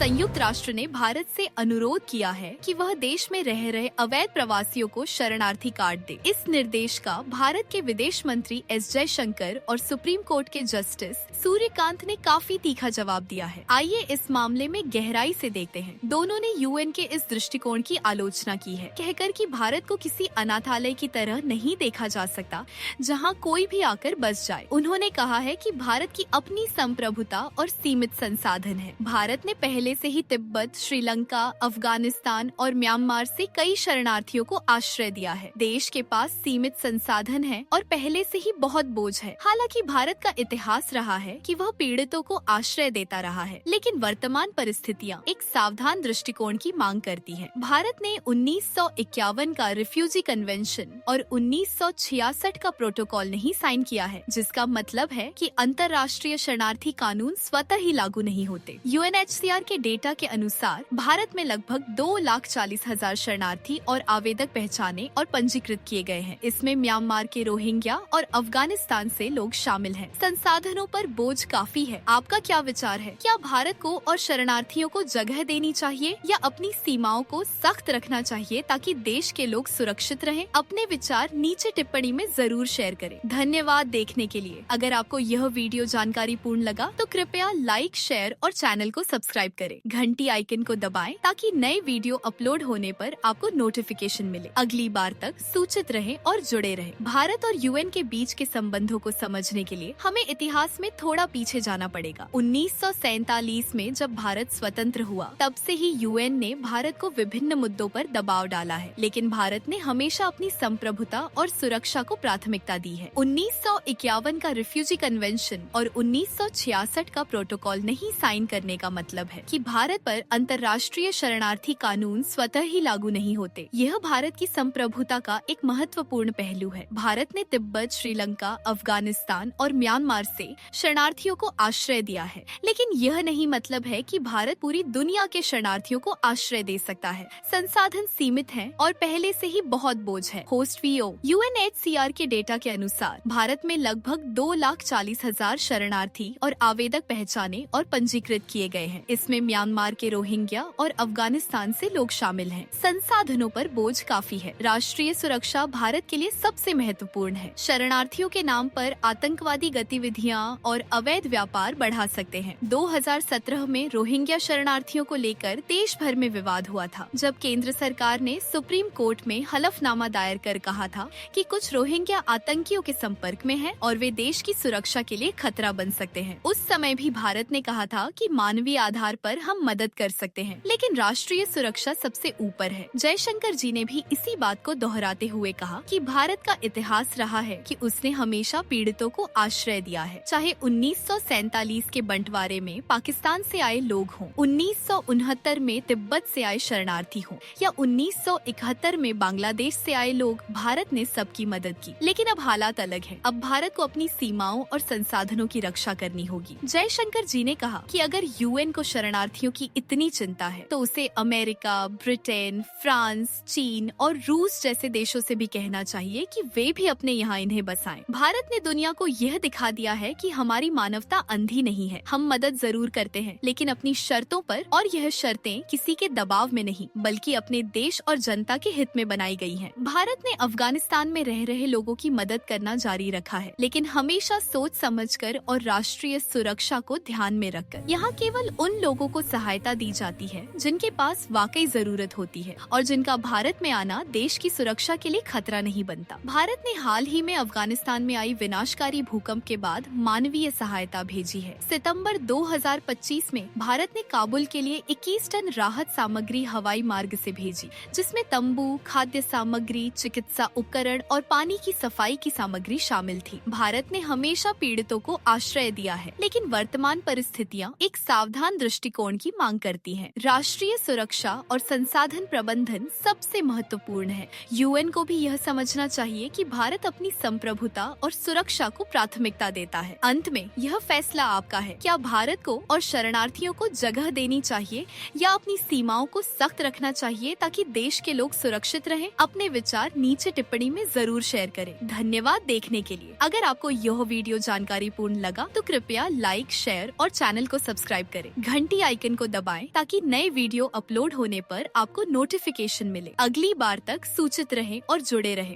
संयुक्त राष्ट्र ने भारत से अनुरोध किया है कि वह देश में रह रहे अवैध प्रवासियों को शरणार्थी कार्ड दे। इस निर्देश का भारत के विदेश मंत्री एस जयशंकर और सुप्रीम कोर्ट के जस्टिस सूर्यकांत ने काफी तीखा जवाब दिया है। आइए इस मामले में गहराई से देखते हैं। दोनों ने यूएन के इस दृष्टिकोण की आलोचना की है, कहकर कि भारत को किसी अनाथालय की तरह नहीं देखा जा सकता जहां कोई भी आकर बस जाए। उन्होंने कहा है कि भारत की अपनी संप्रभुता और सीमित संसाधन है। भारत ने पहले से ही तिब्बत, श्रीलंका, अफगानिस्तान और म्यांमार से कई शरणार्थियों को आश्रय दिया है। देश के पास सीमित संसाधन है और पहले से ही बहुत बोझ है। हालांकि भारत का इतिहास रहा है कि वह पीड़ितों को आश्रय देता रहा है, लेकिन वर्तमान परिस्थितियां एक सावधान दृष्टिकोण की मांग करती हैं। भारत ने 1951 का रिफ्यूजी कन्वेंशन और 1966 का प्रोटोकॉल नहीं साइन किया है, जिसका मतलब है कि अंतर्राष्ट्रीय शरणार्थी कानून स्वतः ही लागू नहीं होते। यूएनएचसीआर के डेटा के अनुसार भारत में लगभग 2,40,000 शरणार्थी और आवेदक पहचाने और पंजीकृत किए गए हैं। इसमें म्यांमार के रोहिंग्या और अफगानिस्तान से लोग शामिल हैं। संसाधनों पर बोझ काफी है। आपका क्या विचार है? क्या भारत को और शरणार्थियों को जगह देनी चाहिए या अपनी सीमाओं को सख्त रखना चाहिए ताकि देश के लोग सुरक्षित रहें? अपने विचार नीचे टिप्पणी में जरूर शेयर करें। धन्यवाद देखने के लिए। अगर आपको यह वीडियो जानकारी पूर्ण लगा तो कृपया लाइक, शेयर और चैनल को सब्सक्राइब करें। घंटी आइकन को दबाएं ताकि नए वीडियो अपलोड होने पर आपको नोटिफिकेशन मिले। अगली बार तक सूचित रहें और जुड़े रहें। भारत और यूएन के बीच के संबंधों को समझने के लिए हमें इतिहास में थोड़ा पीछे जाना पड़ेगा। 1947 में जब भारत स्वतंत्र हुआ, तब से ही यूएन ने भारत को विभिन्न मुद्दों पर दबाव डाला है, लेकिन भारत ने हमेशा अपनी संप्रभुता और सुरक्षा को प्राथमिकता दी है। 1951 का रिफ्यूजी कन्वेंशन और 1966 का प्रोटोकॉल नहीं साइन करने का मतलब है कि भारत पर अंतर्राष्ट्रीय शरणार्थी कानून स्वतः ही लागू नहीं होते। यह भारत की संप्रभुता का एक महत्वपूर्ण पहलू है। भारत ने तिब्बत, श्रीलंका, अफगानिस्तान और म्यांमार से शरणार्थियों को आश्रय दिया है, लेकिन यह नहीं मतलब है कि भारत पूरी दुनिया के शरणार्थियों को आश्रय दे सकता है। संसाधन सीमित हैं और पहले से ही बहुत बोझ है। होस्ट वीओ यूएनएचसीआर के डेटा के अनुसार भारत में लगभग 2,40,000 शरणार्थी और आवेदक पहचाने और पंजीकृत किए गए हैं। इसमें म्यांमार के रोहिंग्या और अफगानिस्तान से लोग शामिल हैं। संसाधनों पर बोझ काफी है। राष्ट्रीय सुरक्षा भारत के लिए सबसे महत्वपूर्ण है। शरणार्थियों के नाम पर आतंकवादी गतिविधियां और अवैध व्यापार बढ़ा सकते हैं। 2017 में रोहिंग्या शरणार्थियों को लेकर देश भर में विवाद हुआ था, जब केंद्र सरकार ने सुप्रीम कोर्ट में हलफनामा दायर कर कहा था कि कुछ रोहिंग्या आतंकियों के संपर्क में हैं और वे देश की सुरक्षा के लिए खतरा बन सकते हैं। उस समय भी भारत ने कहा था कि मानवीय आधार पर हम मदद कर सकते हैं, लेकिन राष्ट्रीय सुरक्षा सबसे ऊपर है। जयशंकर जी ने भी इसी बात को दोहराते हुए कहा कि भारत का इतिहास रहा है कि उसने हमेशा पीड़ितों को आश्रय दिया है, चाहे 1947 के बंटवारे में पाकिस्तान से आए लोग हों, 1969 में तिब्बत से आए शरणार्थी हों या 1971 में बांग्लादेश से आए लोग। भारत ने सबकी मदद की, लेकिन अब हालात अलग है। अब भारत को अपनी सीमाओं और संसाधनों की रक्षा करनी होगी। जयशंकर जी ने कहा कि अगर यूएन को शरणार्थियों की इतनी चिंता है तो उसे अमेरिका, ब्रिटेन, फ्रांस, चीन और रूस जैसे देशों से भी कहना चाहिए कि वे भी अपने यहाँ इन्हें बसाएं। भारत ने दुनिया को यह दिखा दिया है कि हमारी मानवता अंधी नहीं है। हम मदद जरूर करते हैं, लेकिन अपनी शर्तों पर, और यह शर्तें किसी के दबाव में नहीं बल्कि अपने देश और जनता के हित में बनाई गई हैं। भारत ने अफगानिस्तान में रह रहे लोगों की मदद करना जारी रखा है, लेकिन हमेशा सोच समझकर और राष्ट्रीय सुरक्षा को ध्यान में रखकर। यहाँ केवल उन लोगों को सहायता दी जाती है जिनके पास वाकई जरूरत होती है और जिनका भारत में आना देश की सुरक्षा के लिए खतरा नहीं बनता। भारत ने हाल ही में अफगानिस्तान में आई विनाशकारी भूकंप के बाद मानवीय सहायता भेजी है। सितंबर 2025 में भारत ने काबुल के लिए 21 टन राहत सामग्री हवाई मार्ग से भेजी, जिसमें तंबू, खाद्य सामग्री, चिकित्सा उपकरण और पानी की सफाई की सामग्री शामिल थी। भारत ने हमेशा पीड़ितों को आश्रय दिया है, लेकिन वर्तमान परिस्थितियां एक सावधान दृष्टिकोण की मांग करती हैं। राष्ट्रीय सुरक्षा और संसाधन प्रबंधन सबसे महत्वपूर्ण है। यूएन को भी यह समझना चाहिए कि भारत अपनी संप्रभुता और सुरक्षा को प्राथमिकता देता है। अंत में यह फैसला आपका है। क्या भारत को और शरणार्थियों को जगह देनी चाहिए या अपनी सीमाओं को सख्त रखना चाहिए ताकि देश के लोग सुरक्षित रहें? अपने विचार नीचे टिप्पणी में जरूर शेयर करें। धन्यवाद देखने के लिए। अगर आपको यह वीडियो जानकारी पूर्ण लगा तो कृपया लाइक, शेयर और चैनल को सब्सक्राइब करें। घंटी आइकन को दबाएं ताकि नए वीडियो अपलोड होने पर आपको नोटिफिकेशन मिले। अगली बार तक सूचित रहें और जुड़े रहें।